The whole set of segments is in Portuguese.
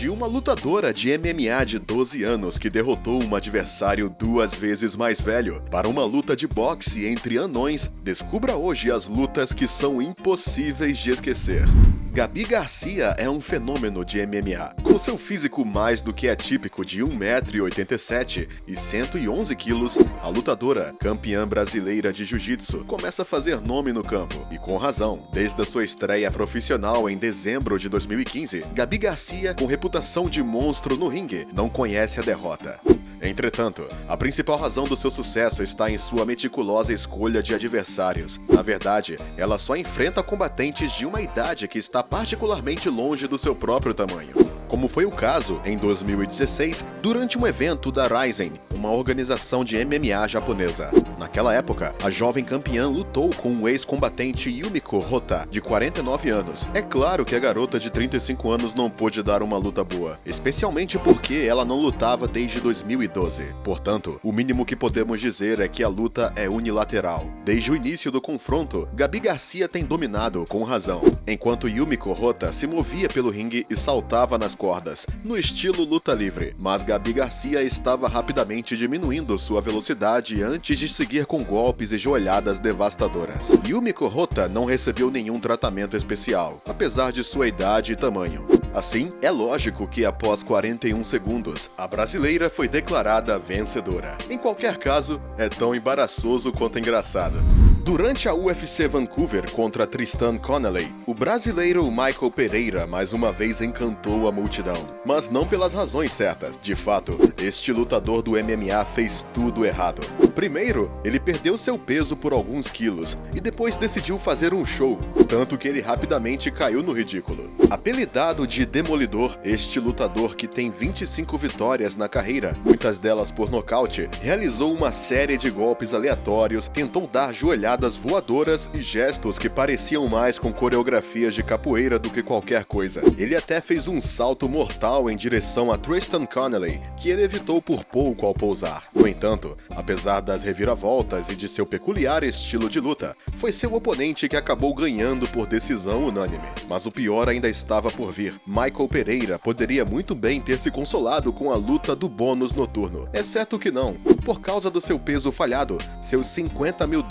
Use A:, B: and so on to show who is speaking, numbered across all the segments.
A: de uma lutadora de MMA de 12 anos que derrotou um adversário 2 vezes mais velho para uma luta de boxe entre anões, descubra hoje as lutas que são impossíveis de esquecer. Gabi Garcia é um fenômeno de MMA. Com seu físico mais do que atípico de 1,87 m e 111 kg, a lutadora, campeã brasileira de jiu-jitsu, começa a fazer nome no campo. E com razão. Desde a sua estreia profissional em dezembro de 2015, Gabi Garcia, com reputação de monstro no ringue, não conhece a derrota. Entretanto, a principal razão do seu sucesso está em sua meticulosa escolha de adversários. Na verdade, ela só enfrenta combatentes de uma idade que está particularmente longe do seu próprio tamanho. Como foi o caso em 2016, durante um evento da Rizin, uma organização de MMA japonesa. Naquela época, a jovem campeã lutou com o ex-combatente Yumiko Hotta, de 49 anos. É claro que a garota de 35 anos não pôde dar uma luta boa, especialmente porque ela não lutava desde 2012. Portanto, o mínimo que podemos dizer é que a luta é unilateral. Desde o início do confronto, Gabi Garcia tem dominado com razão, enquanto Yumiko Hotta se movia pelo ringue e saltava nas cordas, no estilo luta livre, mas Gabi Garcia estava rapidamente diminuindo sua velocidade antes de seguir com golpes e joelhadas devastadoras. Yumiko Hotta não recebeu nenhum tratamento especial, apesar de sua idade e tamanho. Assim, é lógico que após 41 segundos, a brasileira foi declarada vencedora. Em qualquer caso, é tão embaraçoso quanto engraçado. Durante a UFC Vancouver contra Tristan Connelly, o brasileiro Michael Pereira mais uma vez encantou a multidão. Mas não pelas razões certas. De fato, este lutador do MMA fez tudo errado. Primeiro, ele perdeu seu peso por alguns quilos e depois decidiu fazer um show, tanto que ele rapidamente caiu no ridículo. Apelidado de Demolidor, este lutador que tem 25 vitórias na carreira, muitas delas por nocaute, realizou uma série de golpes aleatórios, tentou dar joelhadas voadoras e gestos que pareciam mais com coreografias de capoeira do que qualquer coisa. Ele até fez um salto mortal em direção a Tristan Connelly, que ele evitou por pouco ao pousar. No entanto, apesar das reviravoltas e de seu peculiar estilo de luta, foi seu oponente que acabou ganhando por decisão unânime. Mas o pior ainda estava por vir. Michael Pereira poderia muito bem ter se consolado com a luta do bônus noturno. É certo que não. Por causa do seu peso falhado, seus $50 mil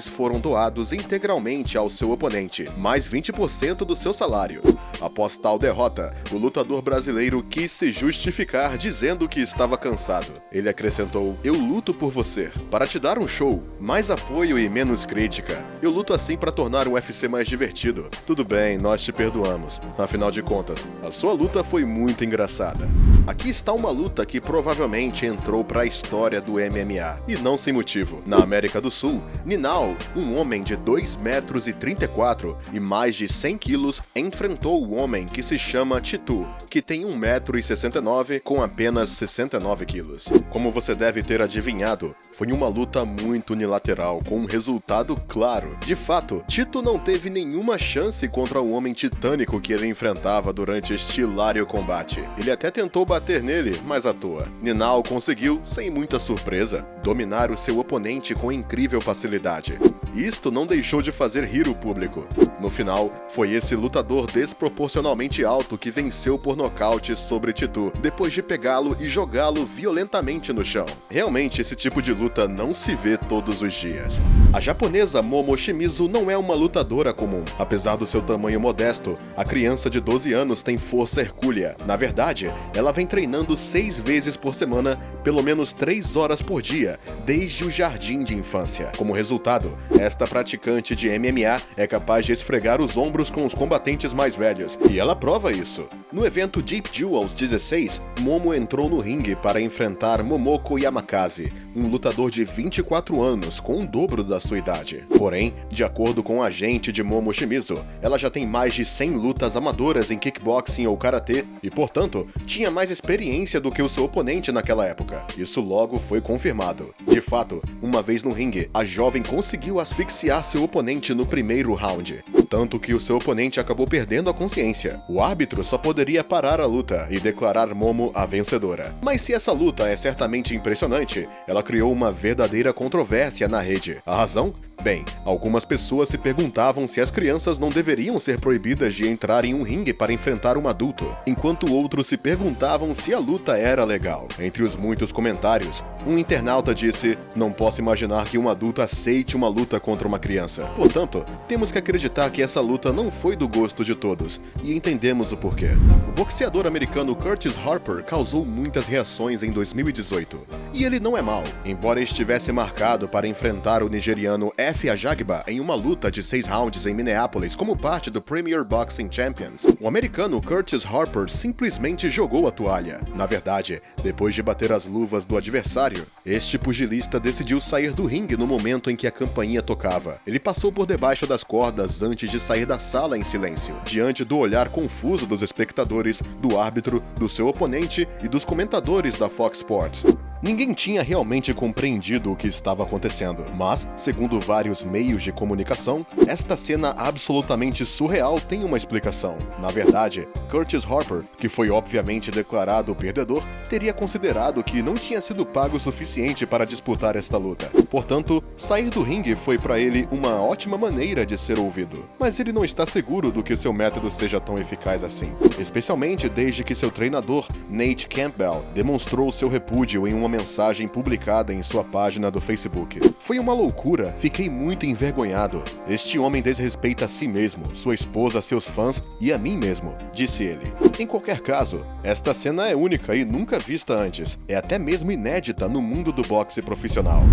A: foram doados integralmente ao seu oponente, mais 20% do seu salário. Após tal derrota, o lutador brasileiro quis se justificar dizendo que estava cansado. Ele acrescentou: "Eu luto por você, para te dar um show, mais apoio e menos crítica. Eu luto assim para tornar o UFC mais divertido. Tudo bem, nós te perdoamos. Afinal de contas, a sua luta foi muito engraçada." Aqui está uma luta que provavelmente entrou para a história do MMA, e não sem motivo. Na América do Sul, Ninal, um homem de 2,34 m e mais de 100 kg, enfrentou o homem que se chama Tito, que tem 1,69 m com apenas 69 kg. Como você deve ter adivinhado, foi uma luta muito unilateral, com um resultado claro. De fato, Tito não teve nenhuma chance contra o homem titânico que ele enfrentava durante este hilário combate. Ele até tentou bater nele, mas à toa. Ninal conseguiu, sem muita surpresa, dominar o seu oponente com incrível facilidade. Isto não deixou de fazer rir o público. No final, foi esse lutador desproporcionalmente alto que venceu por nocaute sobre Tito, depois de pegá-lo e jogá-lo violentamente no chão. Realmente, esse tipo de luta não se vê todos os dias. A japonesa Momo Shimizu não é uma lutadora comum. Apesar do seu tamanho modesto, a criança de 12 anos tem força hercúlea. Na verdade, ela vem treinando 6 vezes por semana, pelo menos 3 horas por dia, desde o jardim de infância. Como resultado, esta praticante de MMA é capaz de esfregar os ombros com os combatentes mais velhos, e ela prova isso. No evento Deep Jewels 16, Momo entrou no ringue para enfrentar Momoko Yamakaze, um lutador de 24 anos, com o dobro da sua idade. Porém, de acordo com o agente de Momo Shimizu, ela já tem mais de 100 lutas amadoras em kickboxing ou karatê e, portanto, tinha mais experiência do que o seu oponente naquela época. Isso logo foi confirmado. De fato, uma vez no ringue, a jovem conseguiu asfixiar seu oponente no primeiro round, tanto que o seu oponente acabou perdendo a consciência. O árbitro só poderia parar a luta e declarar Momo a vencedora. Mas se essa luta é certamente impressionante, ela criou uma verdadeira controvérsia na rede. A razão? Bem, algumas pessoas se perguntavam se as crianças não deveriam ser proibidas de entrar em um ringue para enfrentar um adulto, enquanto outros se perguntavam se a luta era legal. Entre os muitos comentários, um internauta disse: "Não posso imaginar que um adulto aceite uma luta contra uma criança. Portanto, temos que acreditar que essa luta não foi do gosto de todos, e entendemos o porquê." O boxeador americano Curtis Harper causou muitas reações em 2018. E ele não é mau, embora estivesse marcado para enfrentar o nigeriano Efe Ajagba em uma luta de 6 rounds em Minneapolis como parte do Premier Boxing Champions. O americano Curtis Harper simplesmente jogou a toalha. Na verdade, depois de bater as luvas do adversário, este pugilista decidiu sair do ringue no momento em que a campainha tocava. Ele passou por debaixo das cordas antes de sair da sala em silêncio, diante do olhar confuso dos espectadores, do árbitro, do seu oponente e dos comentadores da Fox Sports. Ninguém tinha realmente compreendido o que estava acontecendo, mas, segundo vários meios de comunicação, esta cena absolutamente surreal tem uma explicação. Na verdade, Curtis Harper, que foi obviamente declarado perdedor, teria considerado que não tinha sido pago o suficiente para disputar esta luta. Portanto, sair do ringue foi para ele uma ótima maneira de ser ouvido. Mas ele não está seguro do que seu método seja tão eficaz assim, especialmente desde que seu treinador, Nate Campbell, demonstrou seu repúdio em uma mensagem publicada em sua página do Facebook. "Foi uma loucura, fiquei muito envergonhado. Este homem desrespeita a si mesmo, sua esposa, seus fãs e a mim mesmo", disse ele. Em qualquer caso, esta cena é única e nunca vista antes. É até mesmo inédita no mundo do boxe profissional.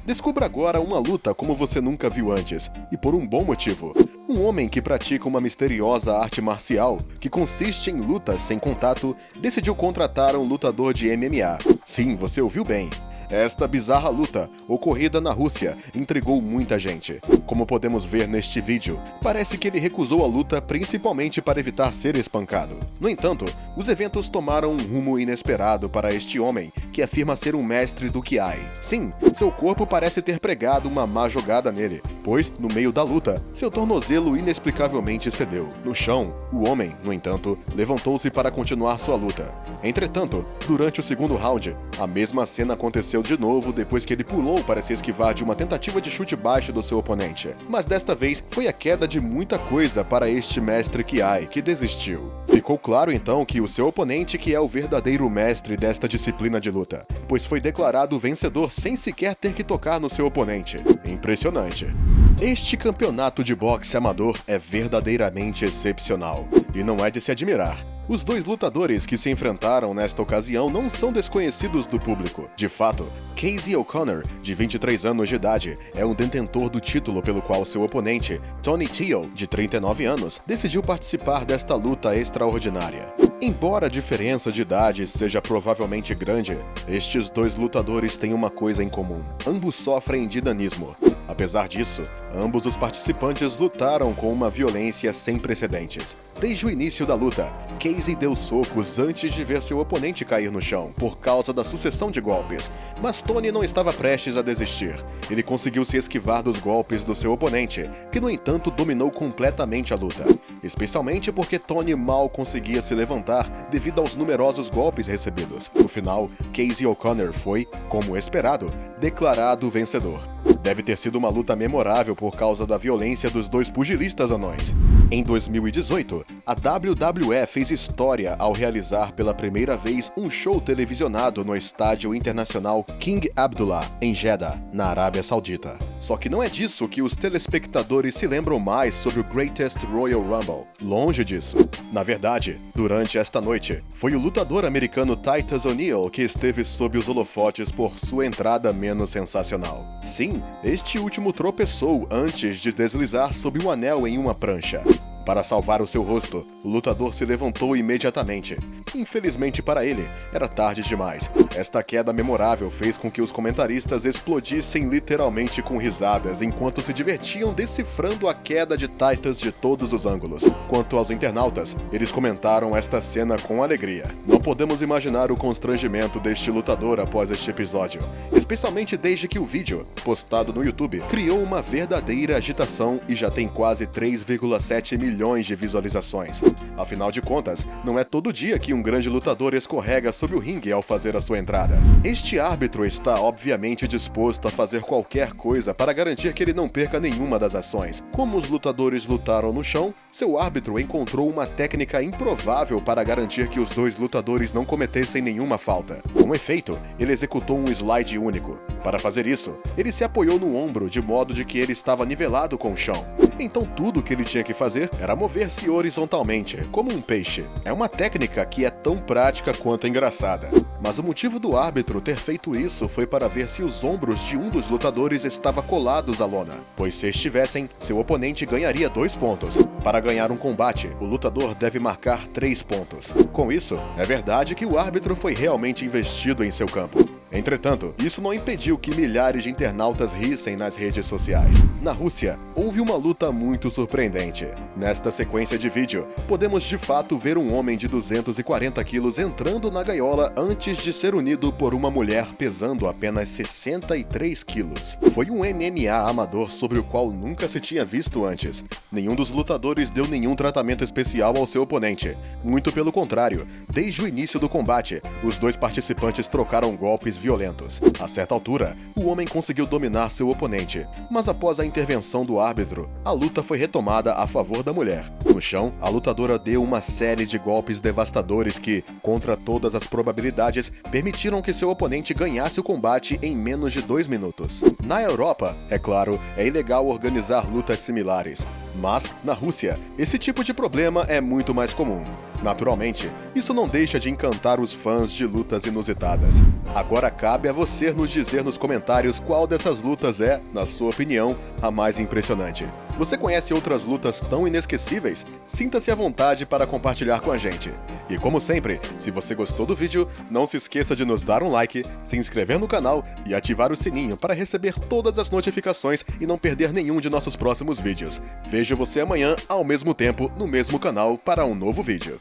A: Descubra agora uma luta como você nunca viu antes, e por um bom motivo. Um homem que pratica uma misteriosa arte marcial, que consiste em lutas sem contato, decidiu contratar um lutador de MMA. Sim, você ouviu bem. Esta bizarra luta, ocorrida na Rússia, intrigou muita gente. Como podemos ver neste vídeo, parece que ele recusou a luta principalmente para evitar ser espancado. No entanto, os eventos tomaram um rumo inesperado para este homem, que afirma ser um mestre do Kiai. Sim, seu corpo parece ter pregado uma má jogada nele, pois, no meio da luta, seu tornozelo inexplicavelmente cedeu. No chão, o homem, no entanto, levantou-se para continuar sua luta. Entretanto, durante o segundo round, a mesma cena aconteceu de novo depois que ele pulou para se esquivar de uma tentativa de chute baixo do seu oponente. Mas desta vez foi a queda de muita coisa para este mestre Kiai, que desistiu. Ficou claro então que o seu oponente que é o verdadeiro mestre desta disciplina de luta, pois foi declarado vencedor sem sequer ter que tocar no seu oponente. Impressionante. Este campeonato de boxe amador é verdadeiramente excepcional, e não é de se admirar. Os dois lutadores que se enfrentaram nesta ocasião não são desconhecidos do público. De fato, Casey O'Connor, de 23 anos de idade, é um detentor do título pelo qual seu oponente, Tony Teal, de 39 anos, decidiu participar desta luta extraordinária. Embora a diferença de idade seja provavelmente grande, estes dois lutadores têm uma coisa em comum: ambos sofrem de nanismo. Apesar disso, ambos os participantes lutaram com uma violência sem precedentes. Desde o início da luta, Casey deu socos antes de ver seu oponente cair no chão, por causa da sucessão de golpes. Mas Tony não estava prestes a desistir. Ele conseguiu se esquivar dos golpes do seu oponente, que no entanto dominou completamente a luta. Especialmente porque Tony mal conseguia se levantar devido aos numerosos golpes recebidos. No final, Casey O'Connor foi, como esperado, declarado vencedor. Deve ter sido uma luta memorável por causa da violência dos dois pugilistas anões. Em 2018, a WWE fez história ao realizar pela primeira vez um show televisionado no estádio internacional King Abdullah, em Jeddah, na Arábia Saudita. Só que não é disso que os telespectadores se lembram mais sobre o Greatest Royal Rumble. Longe disso. Na verdade, durante esta noite, foi o lutador americano Titus O'Neil que esteve sob os holofotes por sua entrada menos sensacional. Sim, este último tropeçou antes de deslizar sob um anel em uma prancha. Para salvar o seu rosto, o lutador se levantou imediatamente. Infelizmente para ele, era tarde demais. Esta queda memorável fez com que os comentaristas explodissem literalmente com risadas enquanto se divertiam decifrando a queda de Titus de todos os ângulos. Quanto aos internautas, eles comentaram esta cena com alegria. Não podemos imaginar o constrangimento deste lutador após este episódio, especialmente desde que o vídeo, postado no YouTube, criou uma verdadeira agitação e já tem quase 3,7 milhões milhões de visualizações. Afinal de contas, não é todo dia que um grande lutador escorrega sobre o ringue ao fazer a sua entrada. Este árbitro está obviamente disposto a fazer qualquer coisa para garantir que ele não perca nenhuma das ações. Como os lutadores lutaram no chão, seu árbitro encontrou uma técnica improvável para garantir que os dois lutadores não cometessem nenhuma falta. Com efeito, ele executou um slide único. Para fazer isso, ele se apoiou no ombro de modo de que ele estava nivelado com o chão. Então tudo o que ele tinha que fazer era mover-se horizontalmente, como um peixe. É uma técnica que é tão prática quanto engraçada. Mas o motivo do árbitro ter feito isso foi para ver se os ombros de um dos lutadores estavam colados à lona, pois se estivessem, seu oponente ganharia 2 pontos. Para ganhar um combate, o lutador deve marcar 3 pontos. Com isso, é verdade que o árbitro foi realmente investido em seu campo. Entretanto, isso não impediu que milhares de internautas rissem nas redes sociais. Na Rússia, houve uma luta muito surpreendente. Nesta sequência de vídeo, podemos de fato ver um homem de 240 quilos entrando na gaiola antes de ser unido por uma mulher pesando apenas 63 quilos. Foi um MMA amador sobre o qual nunca se tinha visto antes. Nenhum dos lutadores deu nenhum tratamento especial ao seu oponente. Muito pelo contrário, desde o início do combate, os dois participantes trocaram golpes violentos. A certa altura, o homem conseguiu dominar seu oponente, mas após a intervenção do árbitro, a luta foi retomada a favor da mulher. No chão, a lutadora deu uma série de golpes devastadores que, contra todas as probabilidades, permitiram que seu oponente ganhasse o combate em menos de 2 minutos. Na Europa, é claro, é ilegal organizar lutas similares. Mas, na Rússia, esse tipo de problema é muito mais comum. Naturalmente, isso não deixa de encantar os fãs de lutas inusitadas. Agora cabe a você nos dizer nos comentários qual dessas lutas é, na sua opinião, a mais impressionante. Você conhece outras lutas tão inesquecíveis? Sinta-se à vontade para compartilhar com a gente. E como sempre, se você gostou do vídeo, não se esqueça de nos dar um like, se inscrever no canal e ativar o sininho para receber todas as notificações e não perder nenhum de nossos próximos vídeos. Vejo você amanhã, ao mesmo tempo, no mesmo canal, para um novo vídeo.